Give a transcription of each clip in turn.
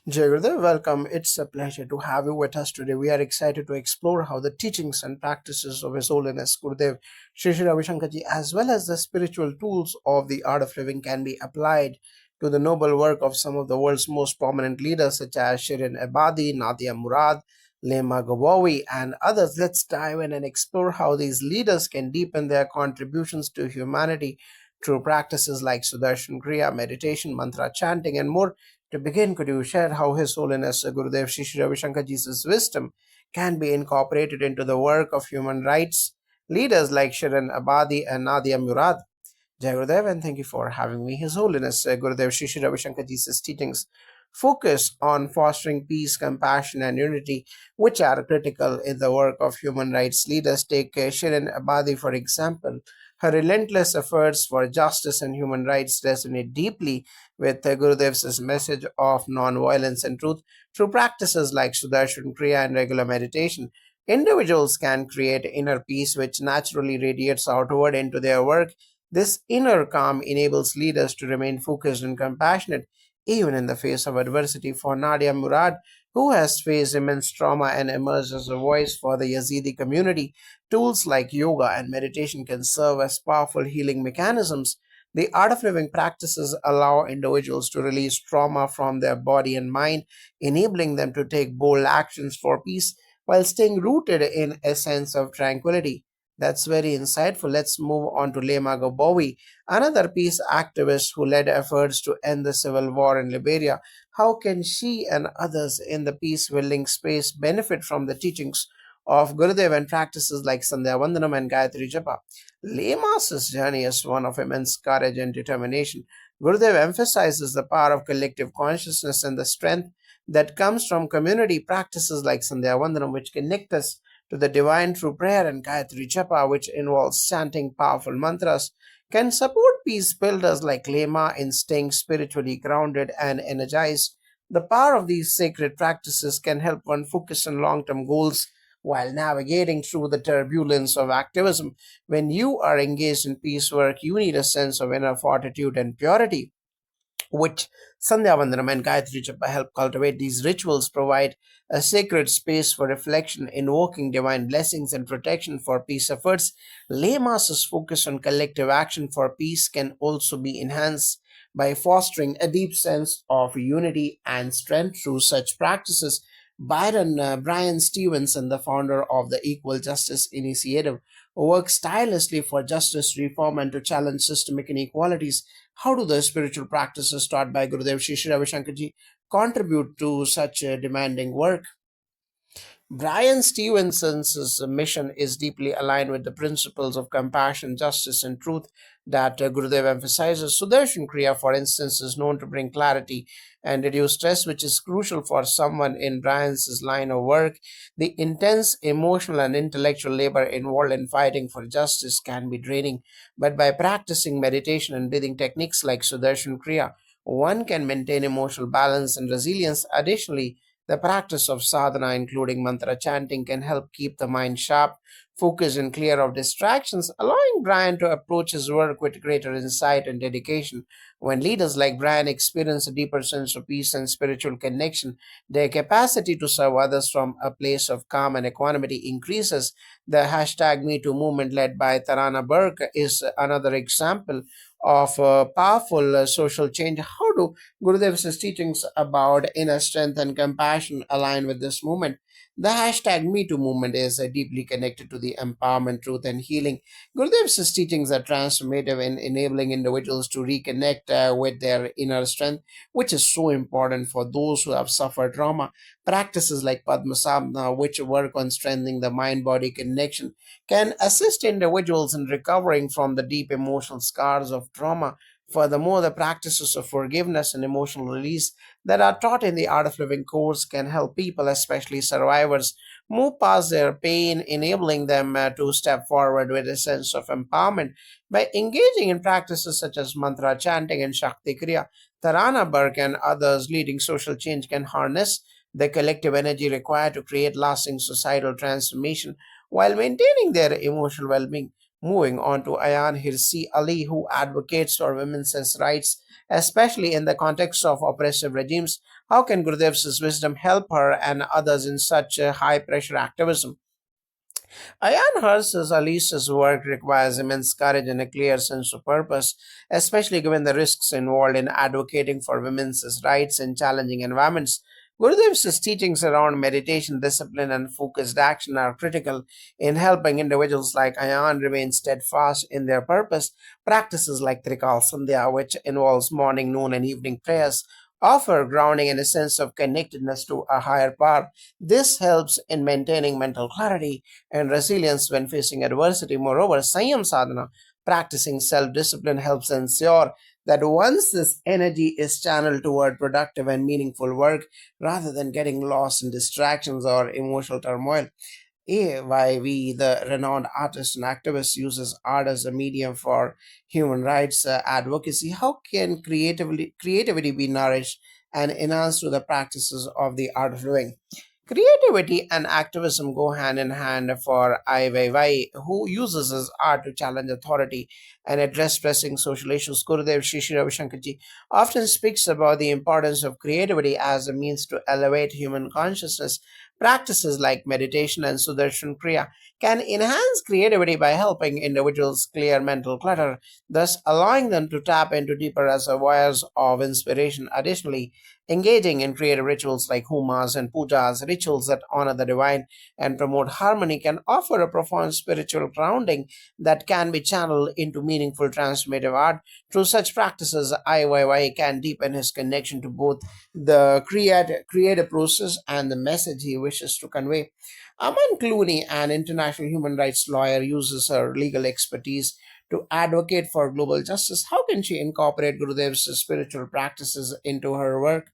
Jai Gurudev, welcome. It's a pleasure to have you with us today. We are excited to explore how the teachings and practices of His Holiness Gurudev Shri Shri Ravi Shankarji, as well as the spiritual tools of the art of living, can be applied to the noble work of some of the world's most prominent leaders, such as Shirin Ebadi, Nadia Murad, Lema Gawawi, and others. Let's dive in and explore how these leaders can deepen their contributions to humanity through practices like Sudarshan Kriya, meditation, mantra chanting, and more. To begin, could you share how His Holiness Gurudev Shri Shri Ravi Shankar Ji's wisdom can be incorporated into the work of human rights leaders like Shirin Abadi and Nadia Murad? Jai Gurudev, and thank you for having me. His Holiness Gurudev Shri Shri Ravi Shankar Ji's teachings focus on fostering peace, compassion, and unity, which are critical in the work of human rights leaders. Take Shirin Abadi, for example. Her relentless efforts for justice and human rights resonate deeply with Gurudev's message of non-violence and truth. Through practices like Sudarshan Kriya and regular meditation, individuals can create inner peace which naturally radiates outward into their work. This inner calm enables leaders to remain focused and compassionate even in the face of adversity. For Nadia Murad, who has faced immense trauma and emerged as a voice for the Yazidi community, tools like yoga and meditation can serve as powerful healing mechanisms. The art of living practices allow individuals to release trauma from their body and mind, enabling them to take bold actions for peace while staying rooted in a sense of tranquility. That's very insightful. Let's move on to Lema Gabowi, another peace activist who led efforts to end the civil war in Liberia. How can she and others in the peace building space benefit from the teachings of Gurudev and practices like Sandhya Vandanam and Gayatri Japa? Lema's journey is one of immense courage and determination. Gurudev emphasizes the power of collective consciousness and the strength that comes from community practices like Sandhya Vandanam, which connect us to the divine through prayer, and Gayatri Japa, which involves chanting powerful mantras, can support peace builders like Lema in staying spiritually grounded and energized. The power of these sacred practices can help one focus on long term goals while navigating through the turbulence of activism. When you are engaged in peace work, you need a sense of inner fortitude and purity, which Sandhya Vandanam and Gayatri Japa help cultivate. These rituals provide a sacred space for reflection, invoking divine blessings and protection for peace efforts. Lay Master's focus on collective action for peace can also be enhanced by fostering a deep sense of unity and strength through such practices. Brian Stevenson, the founder of the Equal Justice Initiative, works tirelessly for justice reform and to challenge systemic inequalities. How do the spiritual practices taught by Gurudev Shri Shri Ravi Shankarji contribute to such demanding work? Brian Stevenson's mission is deeply aligned with the principles of compassion, justice, and truth that Gurudev emphasizes. Sudarshan Kriya, for instance, is known to bring clarity and reduce stress, which is crucial for someone in Brian's line of work. The intense emotional and intellectual labor involved in fighting for justice can be draining, but by practicing meditation and breathing techniques like Sudarshan Kriya, one can maintain emotional balance and resilience. Additionally, the practice of sadhana, including mantra chanting, can help keep the mind sharp, focused, and clear of distractions, allowing Brian to approach his work with greater insight and dedication. When leaders like Brian experience a deeper sense of peace and spiritual connection, their capacity to serve others from a place of calm and equanimity increases. The hashtag MeToo movement, led by Tarana Burke, is another example of powerful social change. How do Gurudev's teachings about inner strength and compassion align with this movement? The hashtag MeToo movement is deeply connected to the empowerment, truth, and healing. Gurudev's teachings are transformative in enabling individuals to reconnect with their inner strength, which is so important for those who have suffered trauma. Practices like Padmasana, which work on strengthening the mind body connection, can assist individuals in recovering from the deep emotional scars of trauma. Furthermore, the practices of forgiveness and emotional release that are taught in the Art of Living course can help people, especially survivors, move past their pain, enabling them to step forward with a sense of empowerment. By engaging in practices such as mantra chanting and Shakti Kriya, Tarana Burke and others leading social change can harness the collective energy required to create lasting societal transformation while maintaining their emotional well being. Moving on to Ayan Hirsi Ali, who advocates for women's rights, especially in the context of oppressive regimes. How can Gurudev's wisdom help her and others in such high pressure activism? Ayan Hirsi Ali's work requires immense courage and a clear sense of purpose, especially given the risks involved in advocating for women's rights in challenging environments. Gurudev's teachings around meditation, discipline, and focused action are critical in helping individuals like Ayan remain steadfast in their purpose. Practices like Trikal Sandhya, which involves morning, noon, and evening prayers, offer grounding and a sense of connectedness to a higher power. This helps in maintaining mental clarity and resilience when facing adversity. Moreover, Sanyam Sadhana, practicing self discipline, helps ensure that once this energy is channeled toward productive and meaningful work rather than getting lost in distractions or emotional turmoil. AYV, the renowned artist and activist, uses art as a medium for human rights advocacy. How can creativity be nourished and enhanced through the practices of the art of living? Creativity and activism go hand in hand for Ai Weiwei, who uses his art to challenge authority and address pressing social issues. Gurudev Shri Ravi Shankarji often speaks about the importance of creativity as a means to elevate human consciousness. Practices like meditation and Sudarshan Kriya can enhance creativity by helping individuals clear mental clutter, thus allowing them to tap into deeper reservoirs of inspiration. Additionally, engaging in creative rituals like humas and pujas, rituals that honor the divine and promote harmony, can offer a profound spiritual grounding that can be channeled into meaningful transformative art. Through such practices, IYY can deepen his connection to both the creative process and the message he wishes to convey. Aman Clooney, an international human rights lawyer, uses her legal expertise to advocate for global justice. How can she incorporate Gurudev's spiritual practices into her work?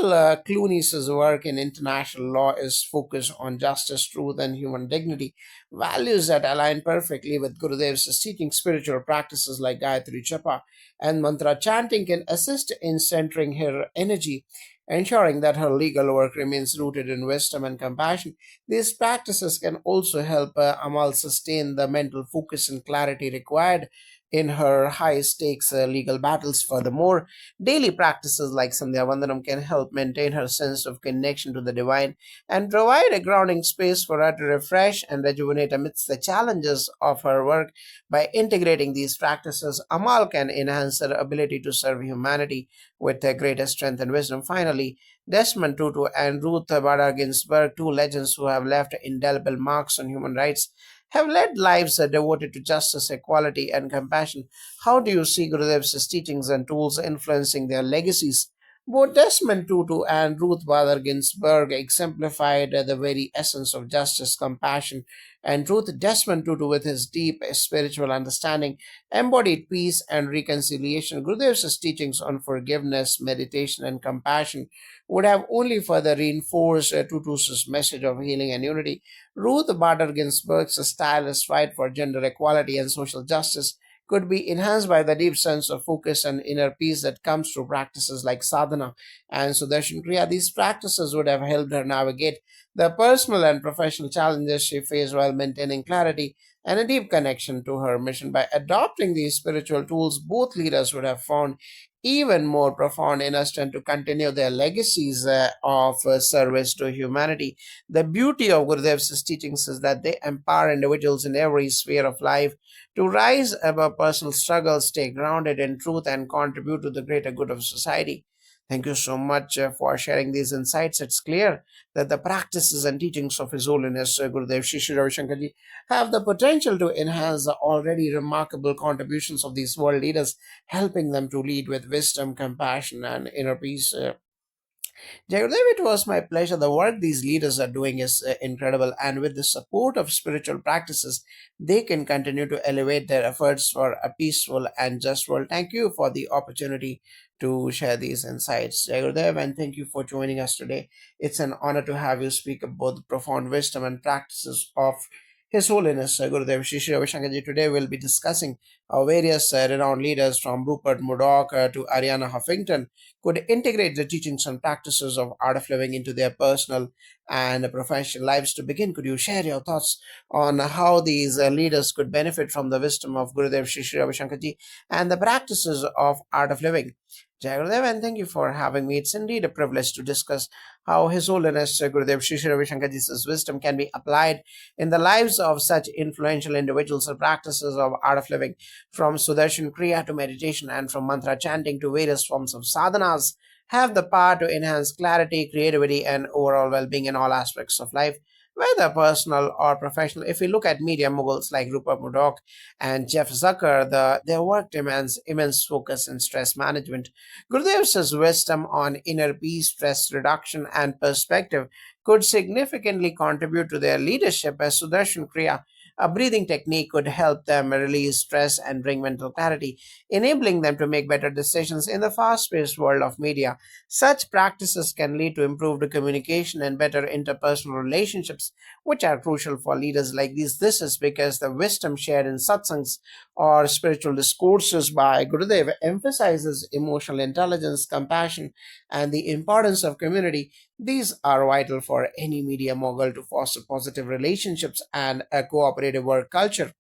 Amal Clooney's work in international law is focused on justice, truth, and human dignity, values that align perfectly with Gurudev's teaching. Spiritual practices like Gayatri Japa and mantra chanting can assist in centering her energy, ensuring that her legal work remains rooted in wisdom and compassion. These practices can also help Amal sustain the mental focus and clarity required in her high stakes legal battles. Furthermore, daily practices like Sandhya Vandanam can help maintain her sense of connection to the divine and provide a grounding space for her to refresh and rejuvenate amidst the challenges of her work. By integrating these practices, Amal can enhance her ability to serve humanity with greater strength and wisdom. Finally, Desmond Tutu and Ruth Bader Ginsburg, two legends who have left indelible marks on human rights, have led lives devoted to justice, equality, and compassion. How do you see Gurudev's teachings and tools influencing their legacies? Both Desmond Tutu and Ruth Bader Ginsburg exemplified the very essence of justice, compassion, and truth. Desmond Tutu, with his deep spiritual understanding, embodied peace and reconciliation. Gurudev's teachings on forgiveness, meditation, and compassion would have only further reinforced Tutu's message of healing and unity. Ruth Bader Ginsburg's tireless fight for gender equality and social justice could be enhanced by the deep sense of focus and inner peace that comes through practices like sadhana and Sudarshan Kriya. These practices would have helped her navigate the personal and professional challenges she faced while maintaining clarity and a deep connection to her mission. By adopting these spiritual tools, both leaders would have found even more profound inner strength to continue their legacies of service to humanity. The beauty of Gurudev's teachings is that they empower individuals in every sphere of life to rise above personal struggles, stay grounded in truth, and contribute to the greater good of society. Thank you so much for sharing these insights. It's clear that the practices and teachings of His Holiness Gurudev Shri Shri Ravi Shankarji have the potential to enhance the already remarkable contributions of these world leaders, helping them to lead with wisdom, compassion, and inner peace. Jagadev, it was my pleasure. The work these leaders are doing is incredible, and with the support of spiritual practices, they can continue to elevate their efforts for a peaceful and just world. Thank you for the opportunity to share these insights, Jagadev, and thank you for joining us today. It's an honor to have you speak about the profound wisdom and practices of His Holiness Gurudev Shri Shri Ravi Shankarji. Today, we'll be discussing Various renowned leaders from Rupert Murdoch to Ariana Huffington could integrate the teachings and practices of art of living into their personal and professional lives. To begin, could you share your thoughts on how these leaders could benefit from the wisdom of Gurudev Shri Shri Ravi Shankar Ji and the practices of art of living? Jai Gurudev, and thank you for having me. It's indeed a privilege to discuss how His Holiness Gurudev Shri Shri Ravi Shankar Ji's wisdom can be applied in the lives of such influential individuals and practices of art of living, from Sudarshan Kriya to meditation and from mantra chanting to various forms of sadhanas, have the power to enhance clarity, creativity, and overall well being in all aspects of life, whether personal or professional. If we look at media moguls like Rupert Murdoch and Jeff Zucker, their work demands immense focus and stress management. Gurudev's wisdom on inner peace, stress reduction, and perspective could significantly contribute to their leadership, as Sudarshan Kriya, a breathing technique, could help them release stress and bring mental clarity, enabling them to make better decisions in the fast paced world of media. Such practices can lead to improved communication and better interpersonal relationships, which are crucial for leaders like these. This is because the wisdom shared in satsangs or spiritual discourses by Gurudev emphasizes emotional intelligence, compassion, and the importance of community. These are vital for any media mogul to foster positive relationships and a cooperative work culture.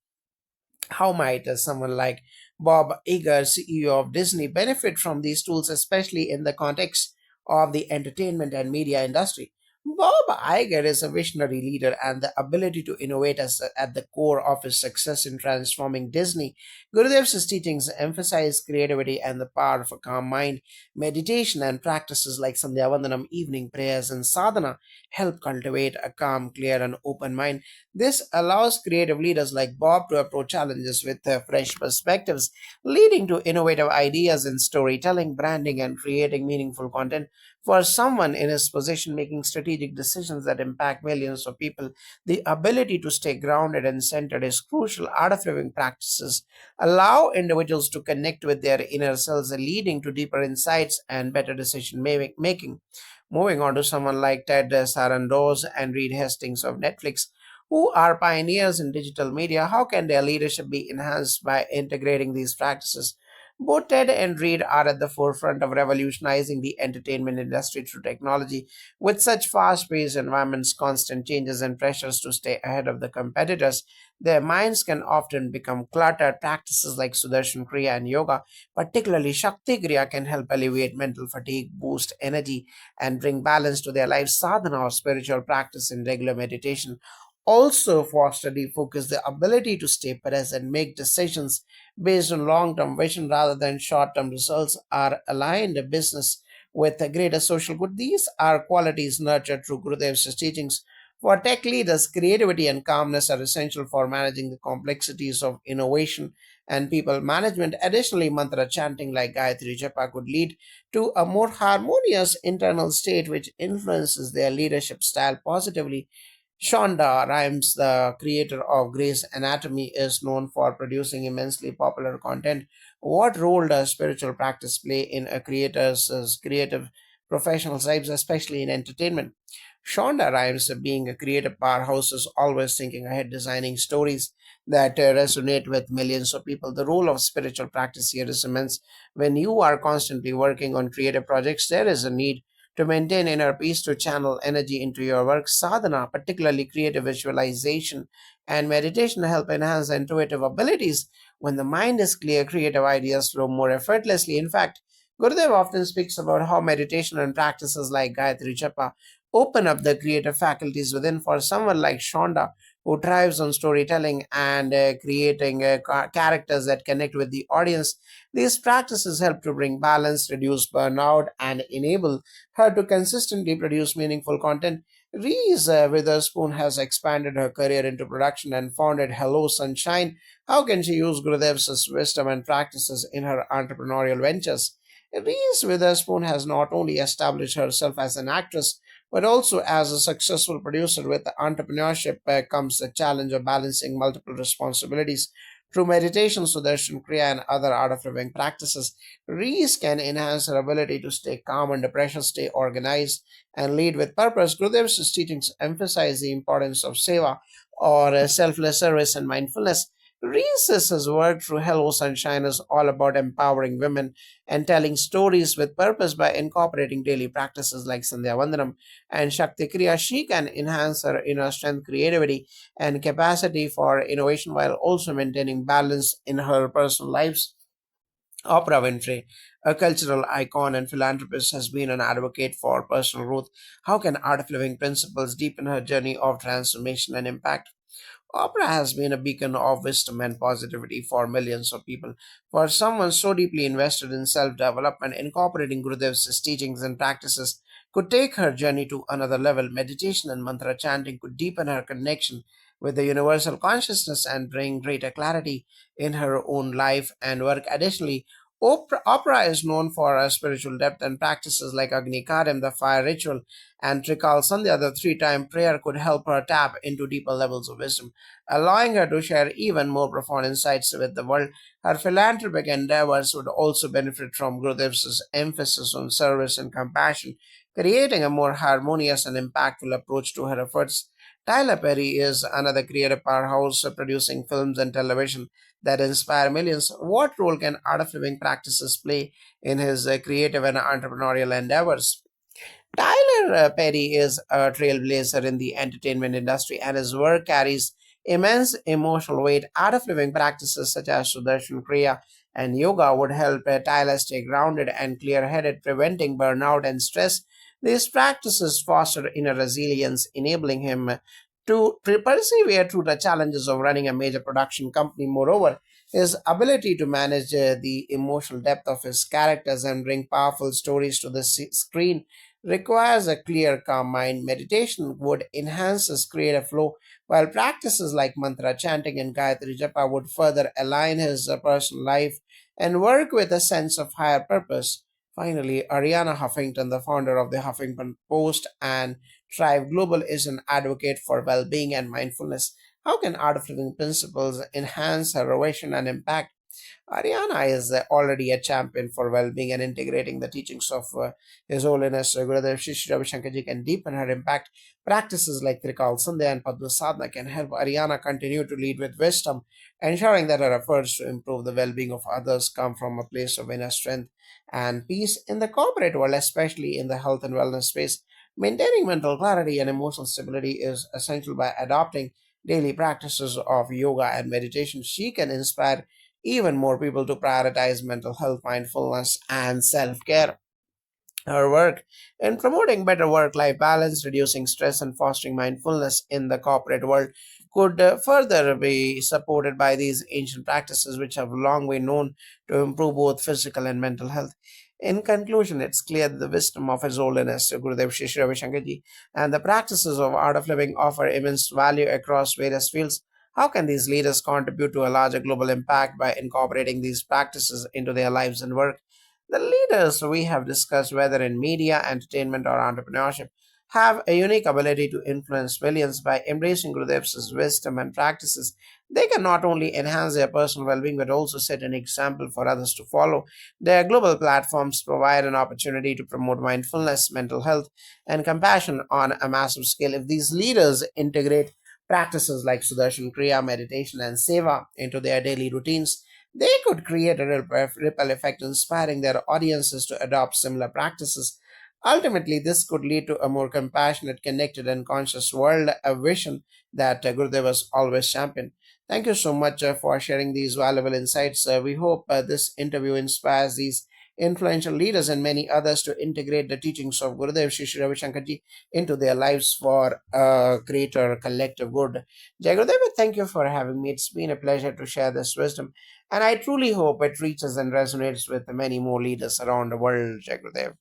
How might someone like Bob Iger, CEO of Disney, benefit from these tools, especially in the context of the entertainment and media industry? Bob Iger is a visionary leader, and the ability to innovate is at the core of his success in transforming Disney. Gurudev's teachings emphasize creativity and the power of a calm mind. Meditation and practices like Sandhya Vandanam, evening prayers, and sadhana help cultivate a calm, clear, and open mind. This allows creative leaders like Bob to approach challenges with fresh perspectives, leading to innovative ideas in storytelling, branding, and creating meaningful content. For someone in his position making strategic decisions that impact millions of people, the ability to stay grounded and centered is crucial. Art of living practices allow individuals to connect with their inner selves, leading to deeper insights and better decision making. Moving on to someone like Ted Sarandos and Reed Hastings of Netflix, who are pioneers in digital media, how can their leadership be enhanced by integrating these practices? Both Ted and Reed are at the forefront of revolutionizing the entertainment industry through technology. With such fast paced environments, constant changes, and pressures to stay ahead of the competitors, their minds can often become cluttered. Practices like Sudarshan Kriya and yoga, particularly Shakti Kriya, can help alleviate mental fatigue, boost energy, and bring balance to their lives. Sadhana, or spiritual practice in regular meditation, also foster deep focus, the ability to stay present, make decisions based on long-term vision rather than short-term results, are aligned business with a greater social good. These are qualities nurtured through Gurudev's teachings. For tech leaders, creativity and calmness are essential for managing the complexities of innovation and people management. Additionally, mantra chanting like Gayatri Japa could lead to a more harmonious internal state, which influences their leadership style positively. Shonda Rhimes, the creator of Grey's Anatomy, is known for producing immensely popular content. What role does spiritual practice play in a creator's creative professional lives, especially in entertainment? Shonda Rhimes, being a creative powerhouse, is always thinking ahead, designing stories that resonate with millions of people. The role of spiritual practice here is immense. When you are constantly working on creative projects, there is a need to maintain inner peace, to channel energy into your work. Sadhana, particularly creative visualization and meditation, help enhance intuitive abilities. When the mind is clear, creative ideas flow more effortlessly. In fact, Gurudev often speaks about how meditation and practices like Gayatri Japa open up the creative faculties within. For someone like Shonda, who thrives on storytelling and creating characters that connect with the audience, these practices help to bring balance, reduce burnout, and enable her to consistently produce meaningful content. Reese Witherspoon has expanded her career into production and founded Hello Sunshine. How can she use Gurudev's wisdom and practices in her entrepreneurial ventures? Reese Witherspoon has not only established herself as an actress, but also as a successful producer. With entrepreneurship comes the challenge of balancing multiple responsibilities. Through meditation, Sudarshan Kriya, and other art of living practices, Reese can enhance her ability to stay calm under pressure, stay organized, and lead with purpose. Gurudev's teachings emphasize the importance of seva, or selfless service and mindfulness. Reese's work through Hello Sunshine is all about empowering women and telling stories with purpose. By incorporating daily practices like Sandhya Vandanam and Shakti Kriya, she can enhance her inner strength, creativity, and capacity for innovation while also maintaining balance in her personal lives. Oprah Winfrey, a cultural icon and philanthropist, has been an advocate for personal growth. How can Art of Living principles deepen her journey of transformation and impact? Oprah has been a beacon of wisdom and positivity for millions of people. For someone so deeply invested in self development, incorporating Gurudev's teachings and practices could take her journey to another level. Meditation and mantra chanting could deepen her connection with the universal consciousness and bring greater clarity in her own life and work. Additionally, Oprah is known for her spiritual depth and practices like Agni Karam, the fire ritual, and Trikal Sandhya, the three-time prayer, could help her tap into deeper levels of wisdom, allowing her to share even more profound insights with the world. Her philanthropic endeavors would also benefit from Gurudev's emphasis on service and compassion, creating a more harmonious and impactful approach to her efforts. Tyler Perry is another creative powerhouse, producing films and television that inspire millions. What role can art of living practices play in his creative and entrepreneurial endeavors? Tyler Perry is a trailblazer in the entertainment industry, and his work carries immense emotional weight. Art of living practices such as Sudarshan Kriya and yoga would help Tyler stay grounded and clear headed, preventing burnout and stress. These practices foster inner resilience, enabling him to persevere through the challenges of running a major production company. Moreover, his ability to manage the emotional depth of his characters and bring powerful stories to the screen requires a clear, calm mind. Meditation would enhance his creative flow, while practices like mantra chanting and Gayatri Japa would further align his personal life and work with a sense of higher purpose. Finally, Ariana Huffington, the founder of the Huffington Post and Thrive Global, is an advocate for well being and mindfulness. How can art of living principles enhance her relation and impact? Ariana is already a champion for well-being, and integrating the teachings of His Holiness Gurudev Shri Shri Ravi Shankarji can deepen her impact. Practices like Trikal Sandhya and Padma Sadhana can help Ariana continue to lead with wisdom, ensuring that her efforts to improve the well-being of others come from a place of inner strength and peace. In the corporate world, especially in the health and wellness space, maintaining mental clarity and emotional stability is essential. By adopting daily practices of yoga and meditation, she can inspire even more people to prioritize mental health, mindfulness, and self care. Her work in promoting better work life balance, reducing stress, and fostering mindfulness in the corporate world could further be supported by these ancient practices, which have long been known to improve both physical and mental health. In conclusion, it's clear that the wisdom of His Holiness Gurudev Shri Shri Ravi Shankarji and the practices of art of living offer immense value across various fields. How can these leaders contribute to a larger global impact by incorporating these practices into their lives and work? The leaders we have discussed, whether in media, entertainment, or entrepreneurship, have a unique ability to influence millions. By embracing Gurudev's wisdom and practices. They can not only enhance their personal well being but also set an example for others to follow. Their global platforms provide an opportunity to promote mindfulness, mental health, and compassion on a massive scale. If these leaders integrate practices like Sudarshan Kriya, meditation, and Seva into their daily routines, they could create a ripple effect, inspiring their audiences to adopt similar practices. Ultimately, this could lead to a more compassionate, connected, and conscious world, a vision that Gurudev has always championed. Thank you so much for sharing these valuable insights. We hope this interview inspires these influential leaders and many others to integrate the teachings of Gurudev Shri Shri Ravi Shankarji into their lives for a greater collective good. Jai Gurudev, thank you for having me. It's been a pleasure to share this wisdom, and I truly hope it reaches and resonates with many more leaders around the world. Jai Gurudev.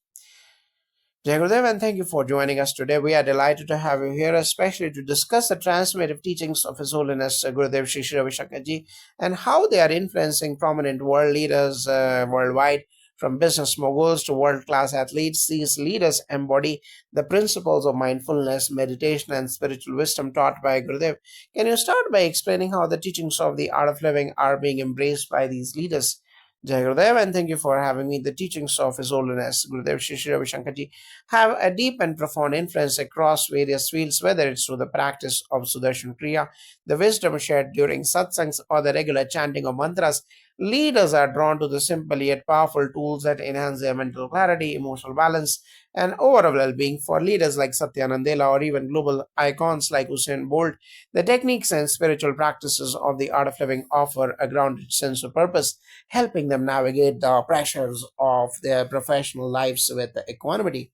Jai Gurudev, and thank you for joining us today. We are delighted to have you here, especially to discuss the transformative teachings of His Holiness Gurudev Shri Shri Ravi Shankarji and how they are influencing prominent world leaders worldwide. From business moguls to world class athletes, these leaders embody the principles of mindfulness, meditation, and spiritual wisdom taught by Gurudev. Can you start by explaining how the teachings of the art of living are being embraced by these leaders? Jai Gurudev, and thank you for having me. The teachings of His Holiness Gurudev Shri Shri Ravi Shankarji have a deep and profound influence across various fields, whether it's through the practice of Sudarshan Kriya, the wisdom shared during satsangs, or the regular chanting of mantras. Leaders are drawn to the simple yet powerful tools that enhance their mental clarity, emotional balance, and overall well-being. For leaders like Satya Nadella or even global icons like Usain Bolt, the techniques and spiritual practices of the art of living offer a grounded sense of purpose, helping them navigate the pressures of their professional lives with equanimity.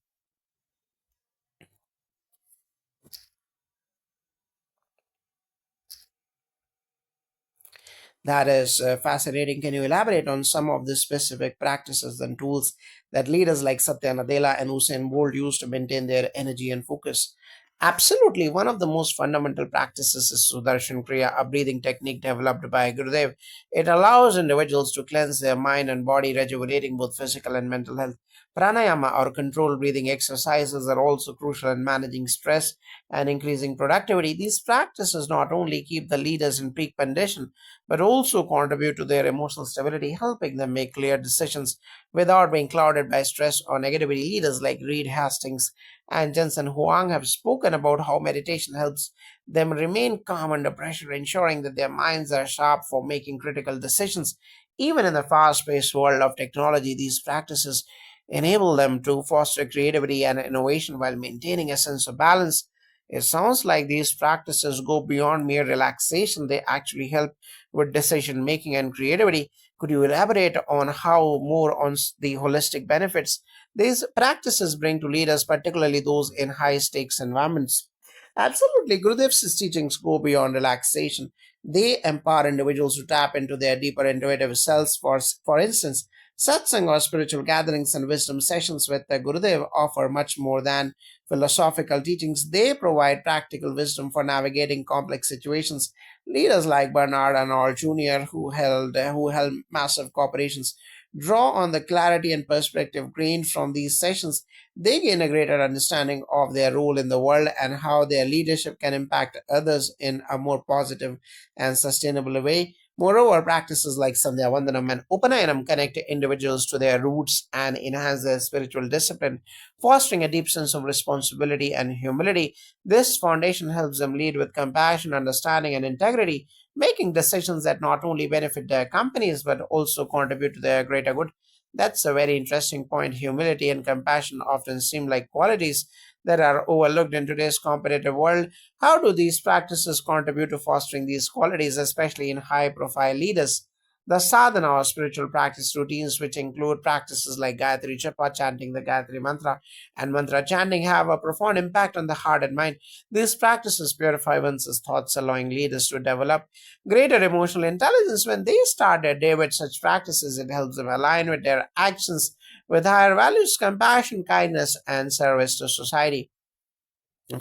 That is fascinating. Can you elaborate on some of the specific practices and tools that leaders like Satya Nadella and Usain Bolt use to maintain their energy and focus? Absolutely. One of the most fundamental practices is Sudarshan Kriya, a breathing technique developed by Gurudev. It allows individuals to cleanse their mind and body, rejuvenating both physical and mental health. Pranayama or controlled breathing exercises are also crucial in managing stress and increasing productivity. These practices not only keep the leaders in peak condition, but also contribute to their emotional stability, helping them make clear decisions without being clouded by stress or negativity. Leaders like Reed Hastings and Jensen Huang have spoken about how meditation helps them remain calm under pressure, ensuring that their minds are sharp for making critical decisions. Even in the fast paced world of technology, these practices enable them to foster creativity and innovation while maintaining a sense of balance. It sounds like these practices go beyond mere relaxation, they actually help with decision making and creativity. Could you elaborate on how more on the holistic benefits these practices bring to leaders, particularly those in high stakes environments? Absolutely. Gurudev's teachings go beyond relaxation. They empower individuals to tap into their deeper intuitive selves. For instance, satsang or spiritual gatherings and wisdom sessions with the Gurudev offer much more than philosophical teachings. They provide practical wisdom for navigating complex situations. Leaders like Bernard Arnault Jr., who held massive corporations, draw on the clarity and perspective gained from these sessions. They gain a greater understanding of their role in the world and how their leadership can impact others in a more positive and sustainable way. Moreover, practices like Sandhya Vandanam and Upanayanam connect individuals to their roots and enhance their spiritual discipline, fostering a deep sense of responsibility and humility. This foundation helps them lead with compassion, understanding, and integrity, making decisions that not only benefit their companies but also contribute to their greater good. That's a very interesting point. Humility and compassion often seem like qualities that are overlooked in today's competitive world. How do these practices contribute to fostering these qualities, especially in high profile leaders? The sadhana or spiritual practice routines, which include practices like Gayatri Japa, chanting the Gayatri Mantra, and mantra chanting, have a profound impact on the heart and mind. These practices purify one's thoughts, allowing leaders to develop greater emotional intelligence. When they start their day with such practices, it helps them align with their actions with higher values, compassion, kindness, and service to society.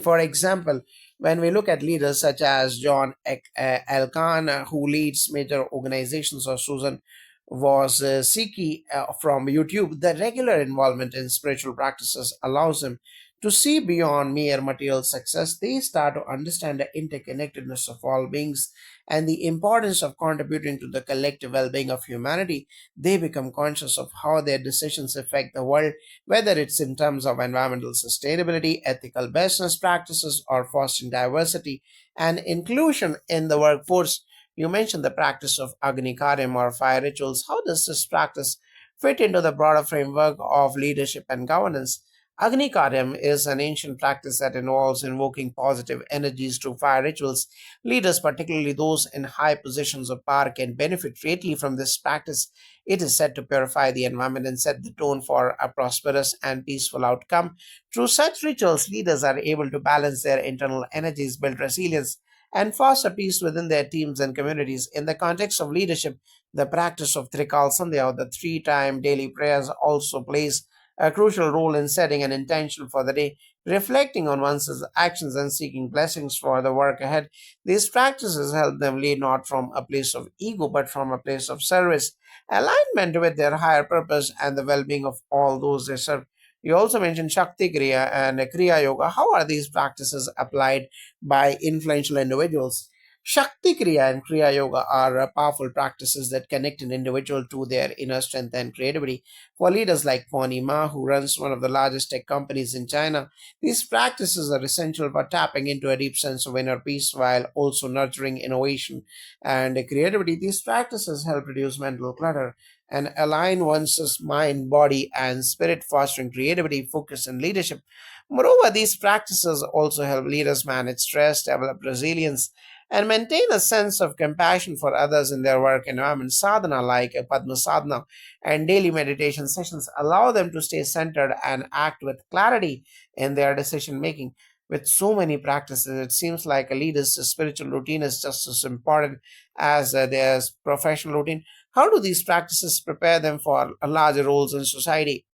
For example, when we look at leaders such as John Elkann, who leads major organizations, or Susan was Siki from YouTube, the regular involvement in spiritual practices allows them to see beyond mere material success. They start to understand the interconnectedness of all beings and the importance of contributing to the collective well being of humanity. They become conscious of how their decisions affect the world, whether it's in terms of environmental sustainability, ethical business practices, or fostering diversity and inclusion in the workforce. You mentioned the practice of Agni Karyam or fire rituals. How does this practice fit into the broader framework of leadership and governance? Agni Karyam is an ancient practice that involves invoking positive energies through fire rituals. Leaders, particularly those in high positions of power, can benefit greatly from this practice. It is said to purify the environment and set the tone for a prosperous and peaceful outcome. Through such rituals, leaders are able to balance their internal energies, build resilience, and foster peace within their teams and communities. In the context of leadership, the practice of Trikal Sandhya, or the three-time daily prayers, also plays a crucial role in setting an intention for the day, reflecting on one's actions and seeking blessings for the work ahead. These practices help them lead not from a place of ego but from a place of service, alignment with their higher purpose, and the well being of all those they serve. You also mentioned Shakti Kriya and Kriya Yoga. How are these practices applied by influential individuals? Shakti Kriya and Kriya Yoga are powerful practices that connect an individual to their inner strength and creativity. For leaders like Pony Ma, who runs one of the largest tech companies in China, these practices are essential for tapping into a deep sense of inner peace while also nurturing innovation and creativity. These practices help reduce mental clutter and align one's mind, body, and spirit, fostering creativity, focus, and leadership. Moreover, these practices also help leaders manage stress, develop resilience, and maintain a sense of compassion for others in their work environment. Sadhana, like Padma Sadhana and daily meditation sessions, allow them to stay centered and act with clarity in their decision making. With so many practices, it seems like a leader's spiritual routine is just as important as their professional routine. How do these practices prepare them for larger roles in society?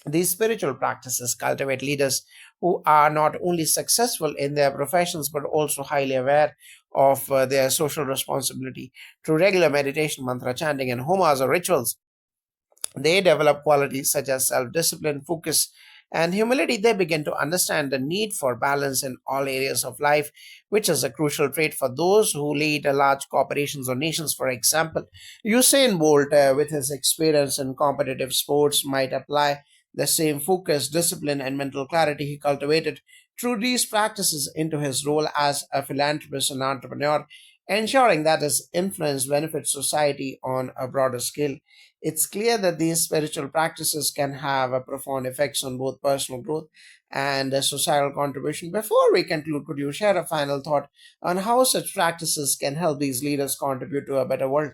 These spiritual practices cultivate leaders who are not only successful in their professions but also highly aware of their social responsibility. Through regular meditation, mantra chanting, and homas or rituals, they develop qualities such as self discipline, focus, and humility. They begin to understand the need for balance in all areas of life, which is a crucial trait for those who lead large corporations or nations. For example, Usain Bolt, with his experience in competitive sports, might apply the same focus, discipline, and mental clarity he cultivated through these practices into his role as a philanthropist and entrepreneur, ensuring that his influence benefits society on a broader scale. It's clear that these spiritual practices can have a profound effects on both personal growth and societal contribution. Before we conclude, could you share a final thought on how such practices can help these leaders contribute to a better world?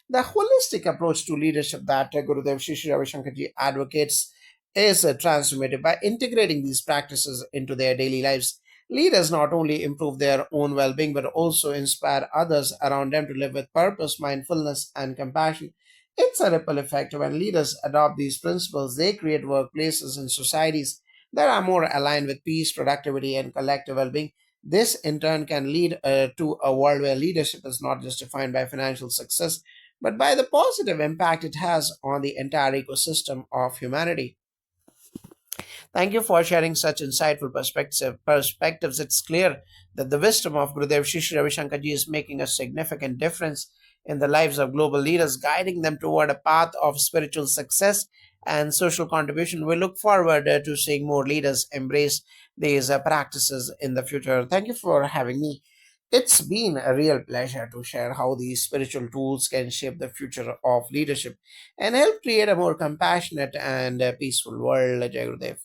The holistic approach to leadership that Gurudev Shri Ravi Shankarji advocates is transformative. By integrating these practices into their daily lives, leaders not only improve their own well being but also inspire others around them to live with purpose, mindfulness, and compassion. It's a ripple effect. When leaders adopt these principles, they create workplaces and societies that are more aligned with peace, productivity, and collective well being. This, in turn, can lead to a world where leadership is not just defined by financial success, but by the positive impact it has on the entire ecosystem of humanity. Thank you for sharing such insightful perspectives. It's clear that the wisdom of Gurudev Shri Ravi Shankarji is making a significant difference in the lives of global leaders, guiding them toward a path of spiritual success and social contribution. We look forward to seeing more leaders embrace these practices in the future. Thank you for having me. It's been a real pleasure to share how these spiritual tools can shape the future of leadership and help create a more compassionate and peaceful world, Jai Gurudev.